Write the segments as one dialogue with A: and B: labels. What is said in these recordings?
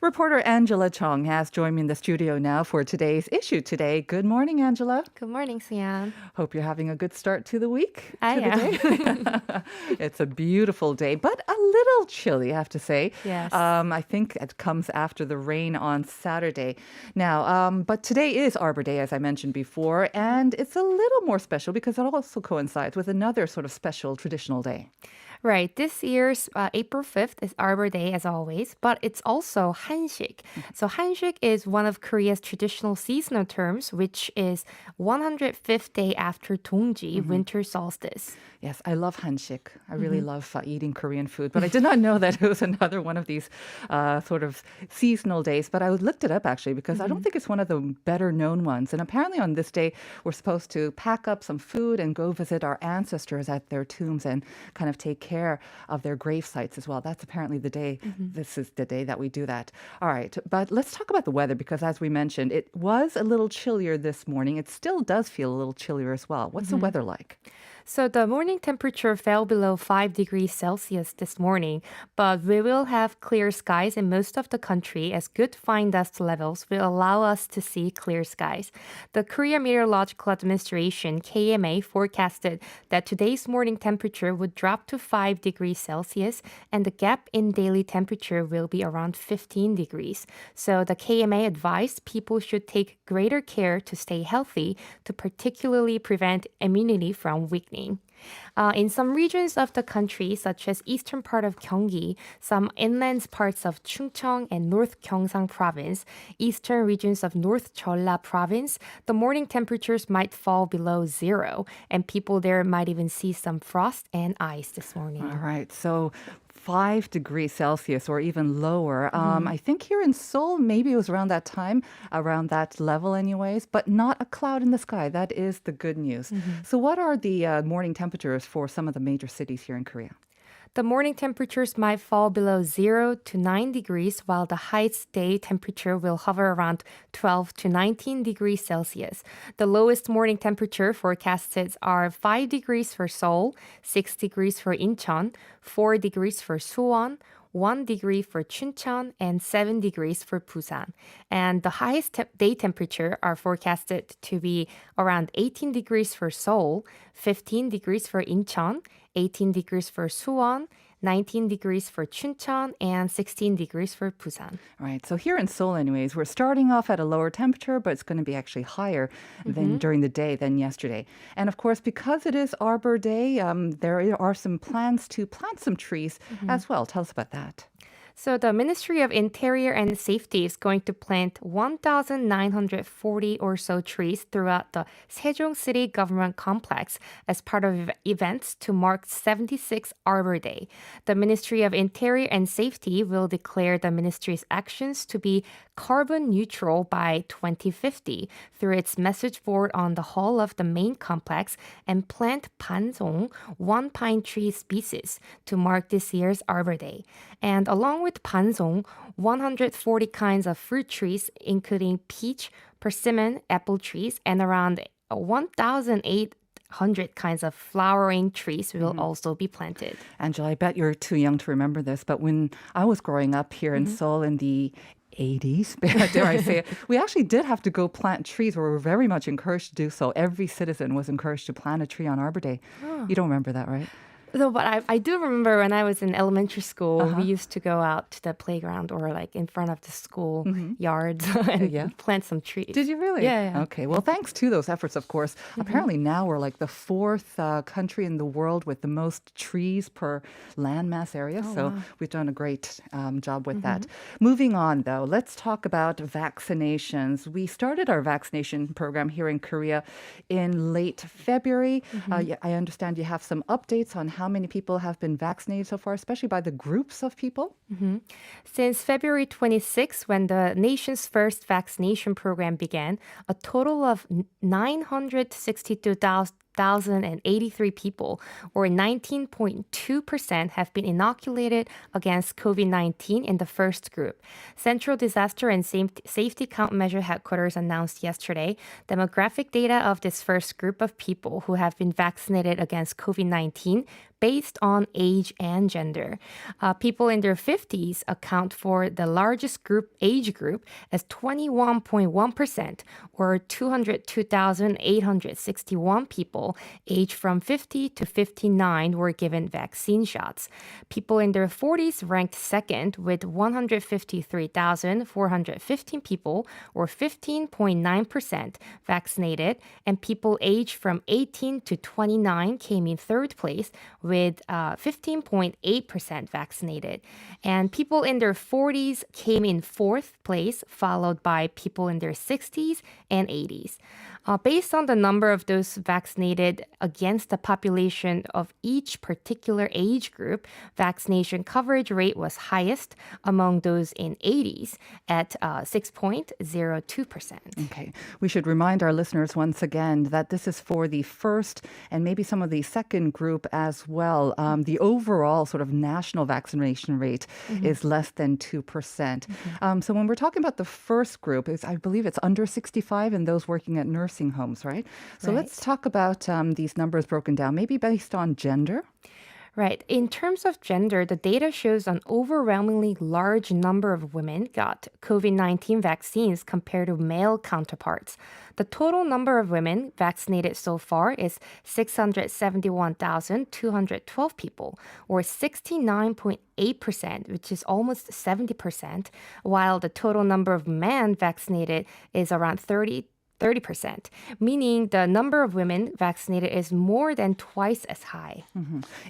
A: Reporter Angela Chong has joined me in the studio now for today's issue today. Good morning, Angela.
B: Good morning, Sian.
A: Hope you're having a good start to the week,
B: I
A: to the day. It's a beautiful day, but a little chilly, I have to say.
B: Yes.
A: I think it comes after the rain on Saturday. Now, but today is Arbor Day, as I mentioned before, and it's a little more special because it also coincides with another sort of special traditional day.
B: Right. This year's April 5th is Arbor Day, as always, but it's also Hanshik. So, Hanshik is one of Korea's traditional seasonal terms, which is 105th day after Dongji, winter solstice.
A: Yes, I love hanshik. I really love eating Korean food, but I did not know that it was another one of these sort of seasonal days. But I looked it up actually because I don't think it's one of the better known ones. And apparently on this day, we're supposed to pack up some food and go visit our ancestors at their tombs and kind of take care of their grave sites as well. That's apparently the day. This is the day that we do that. All right, but let's talk about the weather because as we mentioned, it was a little chillier this morning. It still does feel a little chillier as well. What's the weather like?
B: So the morning temperature fell below 5 degrees Celsius this morning, but we will have clear skies in most of the country as good fine dust levels will allow us to see clear skies. The Korea Meteorological Administration, KMA, forecasted that today's morning temperature would drop to 5 degrees Celsius and the gap in daily temperature will be around 15 degrees. So the KMA advised people should take greater care to stay healthy to particularly prevent immunity from weakness. In some regions of the country, such as eastern part of Gyeonggi, some inland parts of Chungcheong and North Gyeongsang Province, eastern regions of North Jeolla Province, the morning temperatures might fall below zero, and people there might even see some frost and ice this morning.
A: All right, so 5 degrees Celsius or even lower. I think here in Seoul, maybe it was around that time, around that level anyways, but not a cloud in the sky. That is the good news. So what are the morning temperatures for some of the major cities here in Korea?
B: The morning temperatures might fall below 0 to 9 degrees, while the highest day temperature will hover around 12 to 19 degrees Celsius. The lowest morning temperature forecasted are 5 degrees for Seoul, 6 degrees for Incheon, 4 degrees for Suwon, 1 degree for Chuncheon, and 7 degrees for Busan. And the highest day temperature are forecasted to be around 18 degrees for Seoul, 15 degrees for Incheon, 18 degrees for Suwon, 19 degrees for Chuncheon, and 16 degrees for Busan.
A: Right. So here in Seoul, anyways, we're starting off at a lower temperature, but it's going to be actually higher than during the day than yesterday. And of course, because it is Arbor Day, there are some plans to plant some trees as well. Tell us about that.
B: So the Ministry of Interior and Safety is going to plant 1,940 or so trees throughout the Sejong City Government Complex as part of events to mark 76th Arbor Day. The Ministry of Interior and Safety will declare the ministry's actions to be carbon neutral by 2050 through its message board on the hall of the main complex and plant pansong, one pine tree species, to mark this year's Arbor Day. And along with pansong, 140 kinds of fruit trees, including peach, persimmon, apple trees, and around 1,800 kinds of flowering trees will also be planted.
A: Angela, I bet you're too young to remember this, but when I was growing up here in Seoul in the 80s, dare I say it, we actually did have to go plant trees. We were very much encouraged to do so. Every citizen was encouraged to plant a tree on Arbor Day. You don't remember that, right?
B: No, but I do remember when I was in elementary school, we used to go out to the playground or like in front of the school yards and plant some trees.
A: Did you really?
B: Yeah.
A: Okay. Well, thanks to those efforts, of course. Apparently now we're like the fourth country in the world with the most trees per landmass area. So we've done a great job with that. Moving on, though, let's talk about vaccinations. We started our vaccination program here in Korea in late February. I understand you have some updates on how many people have been vaccinated so far, especially by the groups of people?
B: Since February 26, when the nation's first vaccination program began, a total of 962,000 1,083 people, or 19.2%, have been inoculated against COVID-19 in the first group. Central Disaster and Safety Countermeasure Headquarters announced yesterday demographic data of this first group of people who have been vaccinated against COVID-19 based on age and gender. People in their 50s account for the largest age group as 21.1%, or 202,861 people aged from 50 to 59 were given vaccine shots. People in their 40s ranked second with 153,415 people, or 15.9% vaccinated, and people aged from 18 to 29 came in third place with 15.8% vaccinated. And people in their 40s came in fourth place, followed by people in their 60s and 80s. Based on the number of those vaccinated against the population of each particular age group, vaccination coverage rate was highest among those in 80s at 6.02%.
A: Okay. We should remind our listeners once again that this is for the first and maybe some of the second group as well. The overall sort of national vaccination rate is less than 2%. So when we're talking about the first group, I believe it's under 65 and those working at nursing homes, right? So let's talk about these numbers broken down, maybe based on gender.
B: Right. In terms of gender, the data shows an overwhelmingly large number of women got COVID-19 vaccines compared to male counterparts. The total number of women vaccinated so far is 671,212 people, or 69.8%, which is almost 70%, while the total number of men vaccinated is around 30%, meaning the number of women vaccinated is more than twice as high.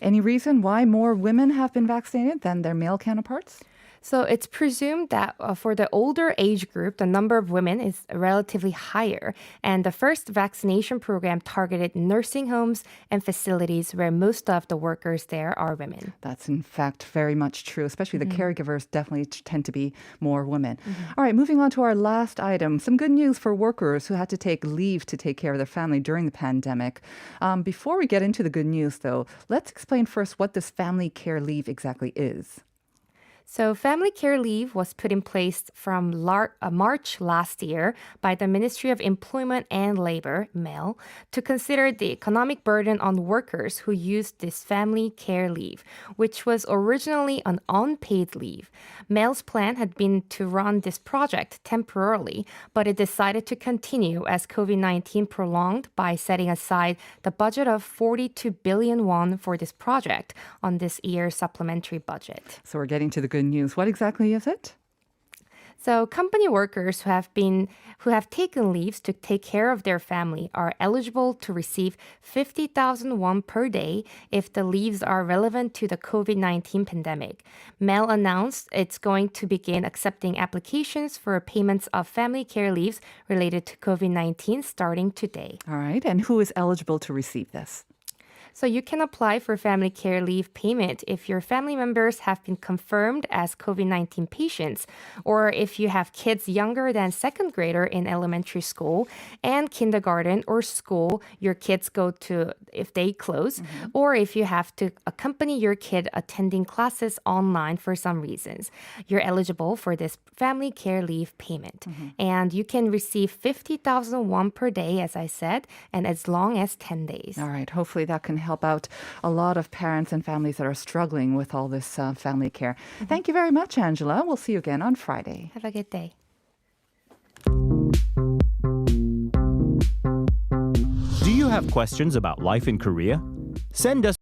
A: Any reason why more women have been vaccinated than their male counterparts?
B: So it's presumed that for the older age group, the number of women is relatively higher. And the first vaccination program targeted nursing homes and facilities where most of the workers there are women.
A: That's in fact very much true, especially the caregivers definitely tend to be more women. All right, moving on to our last item. Some good news for workers who had to take leave to take care of their family during the pandemic. Before we get into the good news, though, let's explain first what this family care leave exactly is.
B: So family care leave was put in place from March last year by the Ministry of Employment and Labor, MEL, to consider the economic burden on workers who used this family care leave, which was originally an unpaid leave. MEL's plan had been to run this project temporarily, but it decided to continue as COVID-19 prolonged by setting aside the budget of 42 billion won for this project on this year's supplementary budget.
A: So we're getting to the good news. What exactly is it?
B: So company workers who have taken leaves to take care of their family are eligible to receive 50,000 won per day if the leaves are relevant to the COVID-19 pandemic. MEL announced it's going to begin accepting applications for payments of family care leaves related to COVID-19 starting today.
A: All right. And who is eligible to receive this?
B: So you can apply for family care leave payment if your family members have been confirmed as COVID-19 patients, or if you have kids younger than second grader in elementary school and kindergarten or school your kids go to if they close, or if you have to accompany your kid attending classes online for some reasons. You're eligible for this family care leave payment. And you can receive 50,000 won per day, as I said, and as long as 10 days.
A: All right. Hopefully that can help out a lot of parents and families that are struggling with all this family care. Thank you very much, Angela. We'll see you again on Friday.
B: Have a good day.
C: Do you have questions about life in Korea? Send us